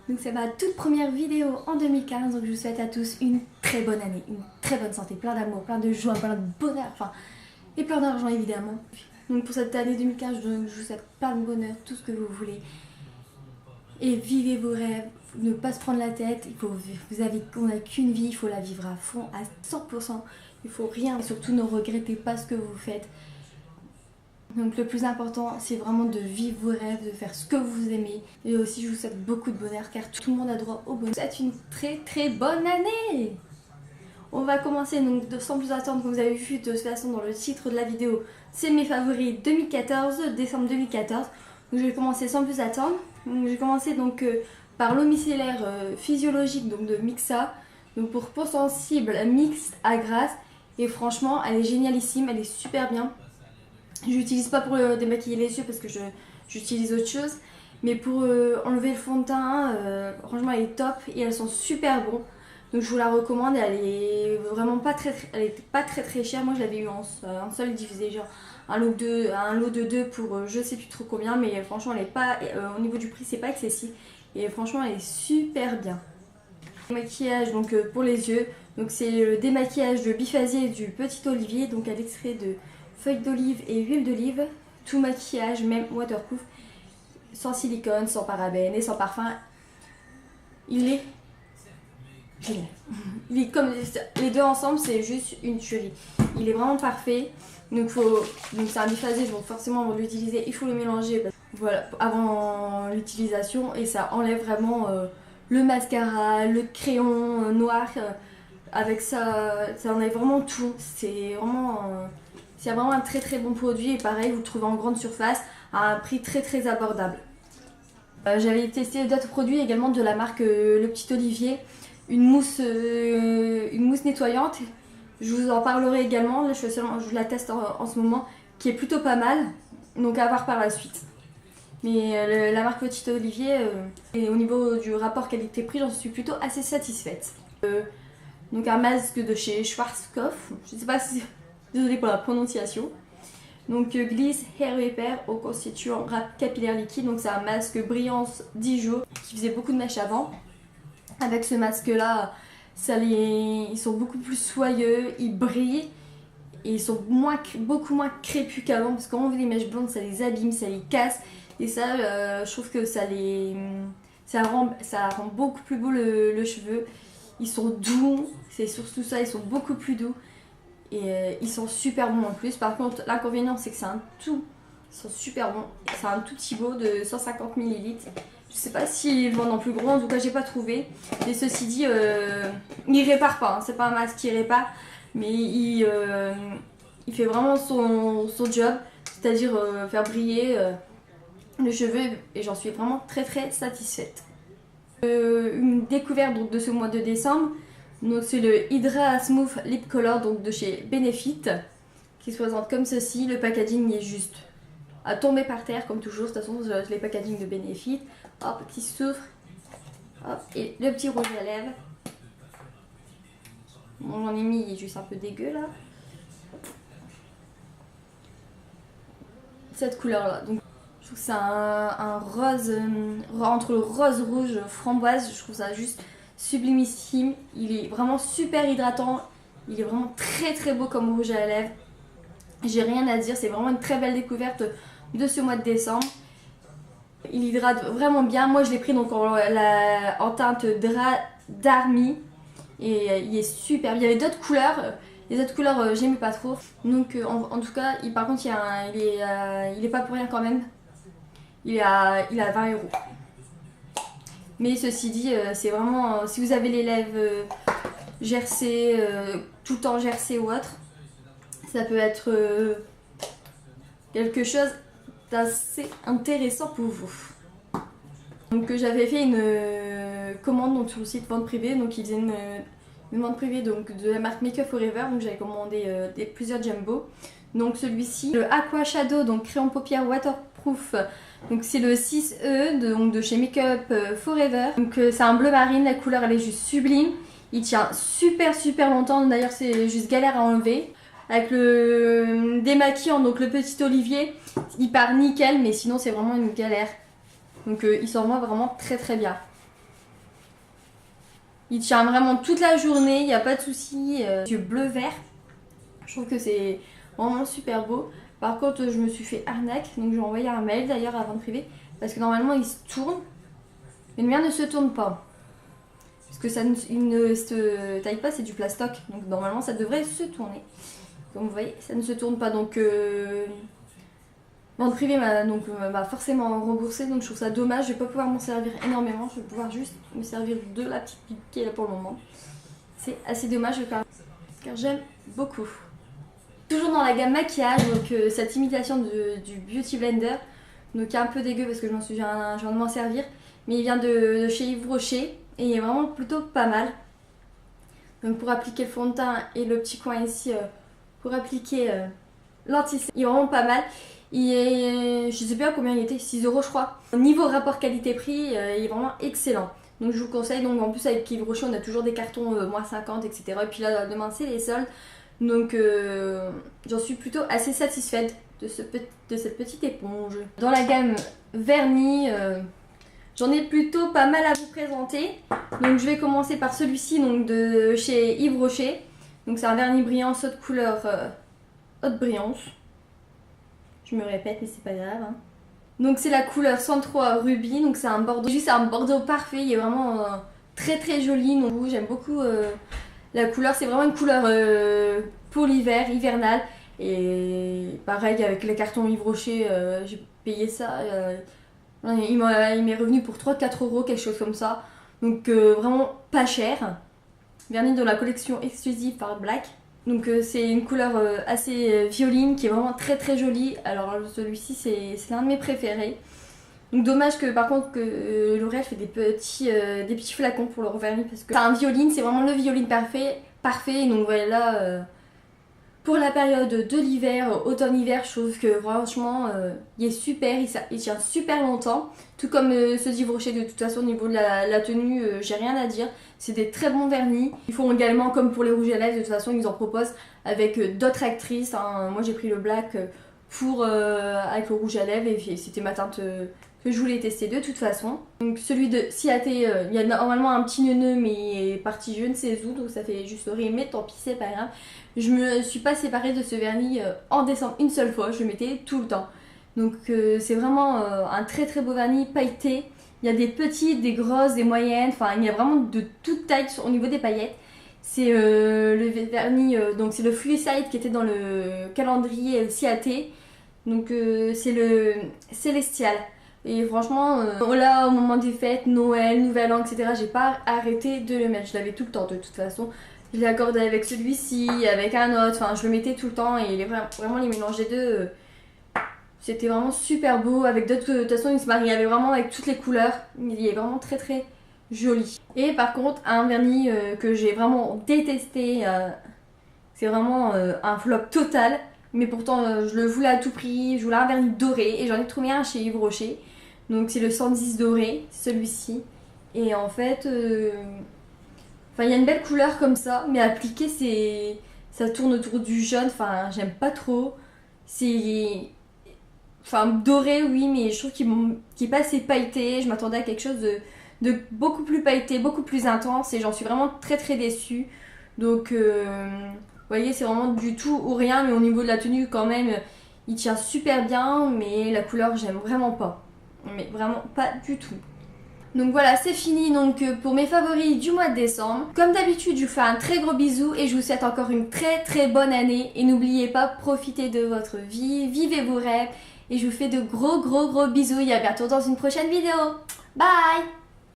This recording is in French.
Donc c'est ma toute première vidéo en 2015, donc je vous souhaite à tous une très bonne année, une très bonne santé, plein d'amour, plein de joie, plein de bonheur, enfin, et plein d'argent évidemment. Donc pour cette année 2015, je vous souhaite plein de bonheur, tout ce que vous voulez. Et vivez vos rêves, ne pas se prendre la tête, on n'a qu'une vie, il faut la vivre à fond, à 100%. Il faut rien, surtout ne regrettez pas ce que vous faites. Donc le plus important, c'est vraiment de vivre vos rêves, de faire ce que vous aimez. Et aussi, je vous souhaite beaucoup de bonheur car tout le monde a droit au bonheur. C'est une très très bonne année. On va commencer donc sans plus attendre, comme vous avez vu de toute façon dans le titre de la vidéo, c'est mes favoris 2014, décembre 2014. Donc je vais commencer sans plus attendre. Donc, je vais commencer donc par l'eau micellaire physiologique donc de Mixa. Donc pour peau sensible, mixte à grasse. Et franchement, elle est génialissime, elle est super bien. Je l'utilise pas pour démaquiller les yeux parce que j'utilise autre chose. Mais pour enlever le fond de teint, franchement elle est top et elles sont super bon. Donc je vous la recommande, elle est vraiment pas très chère. Moi je l'avais eu en seul diffusé, genre un lot de 2 pour je sais plus trop combien. Mais franchement elle est pas, au niveau du prix c'est pas excessif. Et franchement elle est super bien. Maquillage donc pour les yeux, donc c'est le démaquillage de Biphasier du Petit Olivier, donc à l'extrait de feuilles d'olive et huile d'olive, tout maquillage, même waterproof, sans silicone, sans parabènes et sans parfum. Il est génial. Il est comme les deux ensemble, c'est juste une tuerie. Il est vraiment parfait. Donc c'est un biphasier, donc forcément avant de l'utiliser, il faut le mélanger voilà, avant l'utilisation et ça enlève vraiment le mascara, le crayon noir. Avec ça, ça enlève vraiment tout. C'est vraiment un très très bon produit et pareil vous le trouvez en grande surface à un prix très très abordable. J'avais testé d'autres produits également de la marque Le Petit Olivier, une mousse nettoyante. Je vous en parlerai également, là je la teste en ce moment, qui est plutôt pas mal, donc à voir par la suite. Mais la marque Petit Olivier, et au niveau du rapport qualité-prix, j'en suis plutôt assez satisfaite. Donc un masque de chez Schwarzkopf, je ne sais pas si... Désolée pour la prononciation. Donc Gliss Hair Repair au constituant capillaire liquide. Donc c'est un masque brillance 10 jours qui faisait beaucoup de mèches avant. Avec ce masque là, ils sont beaucoup plus soyeux, ils brillent. Et ils sont beaucoup moins crépus qu'avant. Parce que quand on veut les mèches blondes, ça les abîme, ça les casse. Et ça, je trouve que ça rend beaucoup plus beau le cheveu. Ils sont doux, c'est surtout ça, ils sont beaucoup plus doux. Et ils sont super bons en plus. Par contre, l'inconvénient, c'est que ils sont super bons. C'est un tout petit pot de 150 ml. Je sais pas s'ils le vendent en plus gros, en tout cas, j'ai pas trouvé. Et ceci dit, il répare pas. Hein. C'est pas un masque qui répare, mais il fait vraiment son job, c'est-à-dire faire briller le cheveu. Et j'en suis vraiment très très satisfaite. Une découverte donc, de ce mois de décembre. Donc c'est le Hydra Smooth Lip Color donc de chez Benefit qui se présente comme ceci. Le packaging est juste à tomber par terre comme toujours. De toute façon les packaging de Benefit. Hop, petit souffle. Hop, et le petit rouge à lèvres. Bon, j'en ai mis, il est juste un peu dégueu là. Cette couleur là. Donc je trouve que c'est un rose entre le rose rouge framboise. Je trouve ça juste sublimissime, il est vraiment super hydratant, il est vraiment très très beau comme rouge à lèvres. J'ai rien à dire, c'est vraiment une très belle découverte de ce mois de décembre. Il hydrate vraiment bien, moi je l'ai pris donc en teinte d'Army et il est super. Il y avait d'autres couleurs, les autres couleurs j'aimais pas trop. Donc en tout cas, par contre il est pas pour rien quand même, il est à 20 €. Mais ceci dit, c'est vraiment, si vous avez les lèvres gercées, tout le temps gercées ou autre, ça peut être quelque chose d'assez intéressant pour vous. Donc j'avais fait une commande donc, sur le site vente privée, donc ils faisaient une vente privée donc, de la marque Make Up Forever, donc j'avais commandé plusieurs jumbo. Donc celui-ci, le Aqua Shadow, donc crayon paupière waterproof. Donc c'est le 6E de chez Make Up Forever. Donc c'est un bleu marine, la couleur elle est juste sublime. Il tient super longtemps, d'ailleurs c'est juste galère à enlever. Avec le démaquillant, donc le Petit Olivier, il part nickel, mais sinon c'est vraiment une galère. Donc il s'en va vraiment très bien. Il tient vraiment toute la journée, il n'y a pas de souci. Yeux bleu-vert. Je trouve que c'est vraiment super beau. Par contre, je me suis fait arnaque, donc j'ai envoyé un mail d'ailleurs à la vente privée. Parce que normalement, il se tourne. Mais le mien ne se tourne pas. Parce que ça il ne se taille pas, c'est du plastoc. Donc normalement, ça devrait se tourner. Comme vous voyez, ça ne se tourne pas. Donc, vente privée m'a forcément remboursé. Donc je trouve ça dommage. Je vais pas pouvoir m'en servir énormément. Je vais pouvoir juste me servir de la petite pipe qui est là pour le moment. C'est assez dommage car j'aime beaucoup. Toujours dans la gamme maquillage, donc cette imitation du Beauty Blender. Donc un peu dégueu parce que je viens de m'en servir. Mais il vient de chez Yves Rocher et il est vraiment plutôt pas mal. Donc pour appliquer le fond de teint et le petit coin ici pour appliquer l'anti-cerne, il est vraiment pas mal. Je sais pas combien il était, 6 € je crois. Au niveau rapport qualité-prix, il est vraiment excellent. Donc je vous conseille, donc en plus avec Yves Rocher on a toujours des cartons moins 50 etc. Et puis là demain c'est les soldes. Donc j'en suis plutôt assez satisfaite de cette petite éponge. Dans la gamme vernis, j'en ai plutôt pas mal à vous présenter. Donc je vais commencer par celui-ci donc de chez Yves Rocher. Donc c'est un vernis brillant haute couleur haute brillance. Je me répète mais c'est pas grave. Hein. Donc c'est la couleur 103 Ruby. Donc c'est un bordeaux. Juste un bordeaux parfait. Il est vraiment très très joli. Donc j'aime beaucoup la couleur. C'est vraiment une couleur pour l'hiver, hivernale. Et pareil avec les cartons Yves Rocher, j'ai payé ça. Il m'est revenu pour 3-4 €, quelque chose comme ça. Donc vraiment pas cher. Vernis de la collection exclusive par Black. Donc c'est une couleur assez violine qui est vraiment très très jolie. Alors celui-ci c'est l'un de mes préférés. Donc dommage que par contre que L'Oréal fait des petits flacons pour leur vernis parce que c'est un violine, c'est vraiment le violine parfait. Donc voilà, pour la période de l'hiver, automne-hiver, je trouve que franchement il est super, il tient super longtemps. Tout comme ceux d'Yves Rocher, de toute façon au niveau de la tenue, j'ai rien à dire. C'est des très bons vernis. Ils font également comme pour les rouges à lèvres, de toute façon ils en proposent avec d'autres actrices. Hein. Moi j'ai pris le black avec le rouge à lèvres et c'était ma teinte que je voulais tester de toute façon. Donc celui de Ciaté, il y a normalement un petit nœud mais il est parti je ne sais où, donc ça fait juste rire, mais tant pis c'est pas grave. Je me suis pas séparée de ce vernis en décembre une seule fois, je le mettais tout le temps. Donc c'est vraiment un très très beau vernis pailleté. Il y a des petites, des grosses, des moyennes, enfin il y a vraiment de toute taille au niveau des paillettes. C'est le vernis, donc c'est le Fluicide qui était dans le calendrier Ciaté. Donc c'est le Célestial. Et franchement, là au moment des fêtes, Noël, Nouvel An, etc., j'ai pas arrêté de le mettre. Je l'avais tout le temps de toute façon. Je l'ai accordé avec celui-ci, avec un autre, enfin je le mettais tout le temps et vraiment les mélanges des deux, c'était vraiment super beau. Avec d'autres, de toute façon il se mariait vraiment avec toutes les couleurs. Il est vraiment très très joli. Et par contre un vernis que j'ai vraiment détesté, c'est vraiment un flop total. Mais pourtant je le voulais à tout prix, je voulais un vernis doré et j'en ai trouvé un chez Yves Rocher. Donc c'est le 110 doré, celui-ci. Et en fait, enfin il y a une belle couleur comme ça, mais appliqué ça tourne autour du jaune, enfin j'aime pas trop. C'est... Enfin doré oui, mais je trouve qu'il est pas assez pailleté. Je m'attendais à quelque chose de beaucoup plus pailleté, beaucoup plus intense et j'en suis vraiment très très déçue. Donc vous voyez c'est vraiment du tout ou rien, mais au niveau de la tenue quand même il tient super bien, mais la couleur j'aime vraiment pas. Mais vraiment pas du tout. Donc voilà, c'est fini donc pour mes favoris du mois de décembre. Comme d'habitude, je vous fais un très gros bisou et je vous souhaite encore une très très bonne année. Et n'oubliez pas, profitez de votre vie, vivez vos rêves. Et je vous fais de gros bisous et à bientôt dans une prochaine vidéo. Bye!